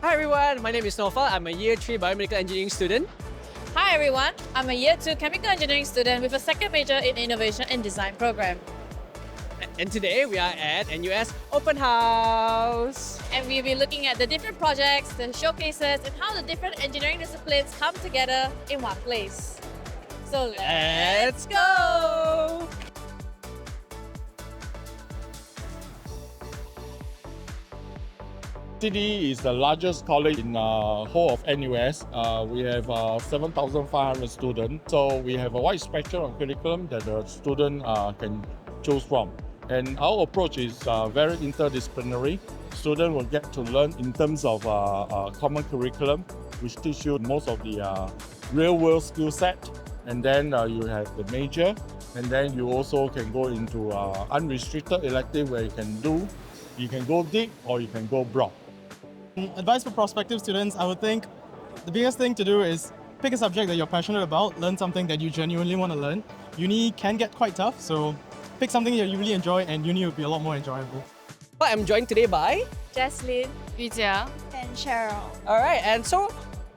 Hi everyone, my name is Naufal. I'm a Year 3 Biomedical Engineering student. Hi everyone, I'm a Year 2 Chemical Engineering student with a second major in Innovation and Design program. And today we are at NUS Open House. And we'll be looking at the different projects, the showcases, and how the different engineering disciplines come together in one place. So let's go! CDE is the largest college in the whole of NUS. We have 7,500 students, so we have a wide spectrum of curriculum that the student can choose from. And our approach is very interdisciplinary. Students will get to learn in terms of common curriculum, which teach you most of the real-world skill set. And then you have the major, and then you also can go into unrestricted elective where you can go deep or you can go broad. Advice for prospective students, I would think the biggest thing to do is pick a subject that you're passionate about, learn something that you genuinely want to learn. Uni can get quite tough, so pick something that you really enjoy and uni will be a lot more enjoyable. Well, I'm joined today by... Jaslyn, Yujia, and Cheryl. Alright, and so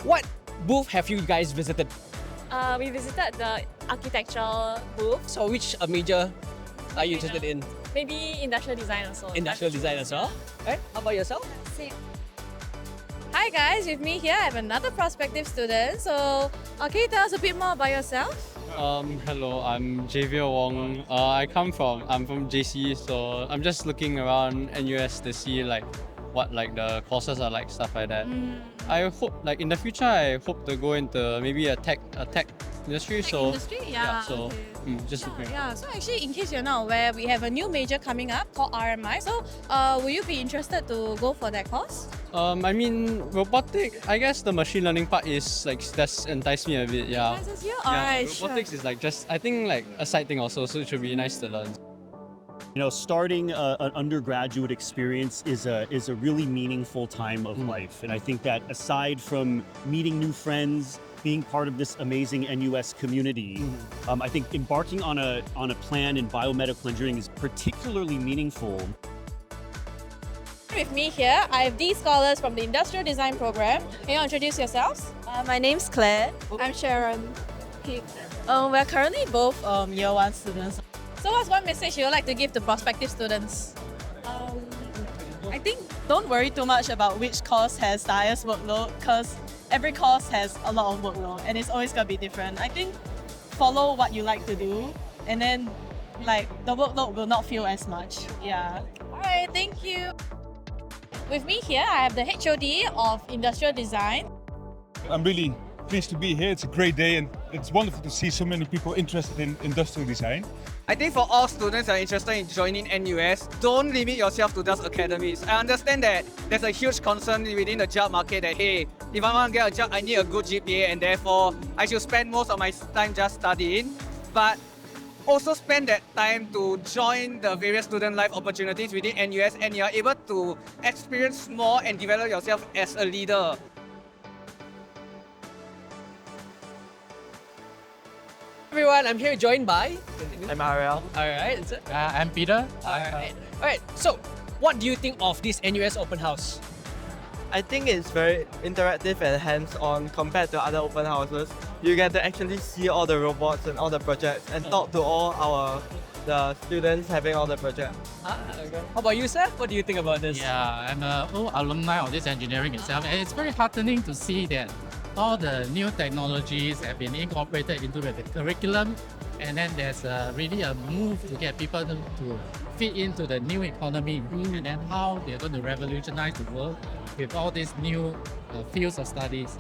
what booth have you guys visited? we visited the architectural booth, So which major are you interested in? maybe industrial design also. Industrial design as well? Right? How about yourself? Same. Hi guys, with me here I have another prospective student. So can you tell us a bit more about yourself? Hello, I'm Javier Wong. I'm from JC, so I'm just looking around NUS to see what the courses are like, stuff like that. I hope in the future I hope to go into maybe a tech industry. Industry? Yeah. Just looking. Yeah, so actually in case you're not aware, we have a new major coming up called RMI. So will you be interested to go for that course? I mean robotic. I guess the machine learning part is that's enticed me a bit. Yeah. Nice you? Yeah, Alright, robotics is just I think a side thing also, so it should be nice to learn. You know, starting an undergraduate experience is a really meaningful time of life. And I think that aside from meeting new friends, being part of this amazing NUS community, I think embarking on a plan in biomedical engineering is particularly meaningful. With me here, I have these scholars from the Industrial Design program. Can you introduce yourselves? My name's Claire. I'm Sharon. We're currently both year 1 students. So what's one message you would like to give to prospective students? I think don't worry too much about which course has the highest workload, because every course has a lot of workload and it's always going to be different. I think follow what you like to do, and then the workload will not feel as much. Yeah. Alright, thank you. With me here, I have the HOD of Industrial Design. I'm really pleased to be here. It's a great day and it's wonderful to see so many people interested in industrial design. I think for all students that are interested in joining NUS, don't limit yourself to just academies. I understand that there's a huge concern within the job market that, hey, if I want to get a job, I need a good GPA and therefore I should spend most of my time just studying. But also spend that time to join the various student life opportunities within NUS and you're able to experience more and develop yourself as a leader. Everyone, I'm here joined by... I'm Ariel. Alright, I'm Peter. Alright, so what do you think of this NUS Open House? I think it's very interactive and hands-on compared to other open houses. You get to actually see all the robots and all the projects and talk to all the students having all the projects. Okay. How about you, sir? What do you think about this? Yeah, I'm an old alumni of this engineering itself, and it's very heartening to see that all the new technologies have been incorporated into the curriculum, and then there's really a move to get people to fit into the new economy, and then how they're going to revolutionize the world with all these new fields of studies.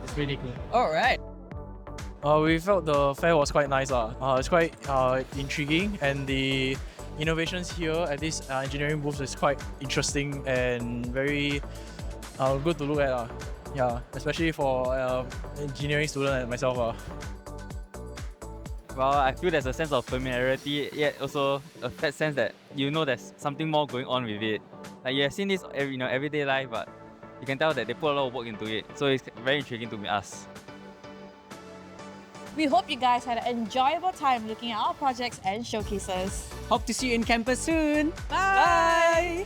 It's really good. Alright. We felt the fair was quite nice. It's quite intriguing, and the innovations here at this engineering booth is quite interesting and very good to look at. Yeah, especially for engineering student like myself. Well, I feel there's a sense of familiarity, yet also a fat sense that you know there's something more going on with it. Like you have seen this everyday life, but you can tell that they put a lot of work into it. So it's very intriguing to us. We hope you guys had an enjoyable time looking at our projects and showcases. Hope to see you in campus soon. Bye! Bye.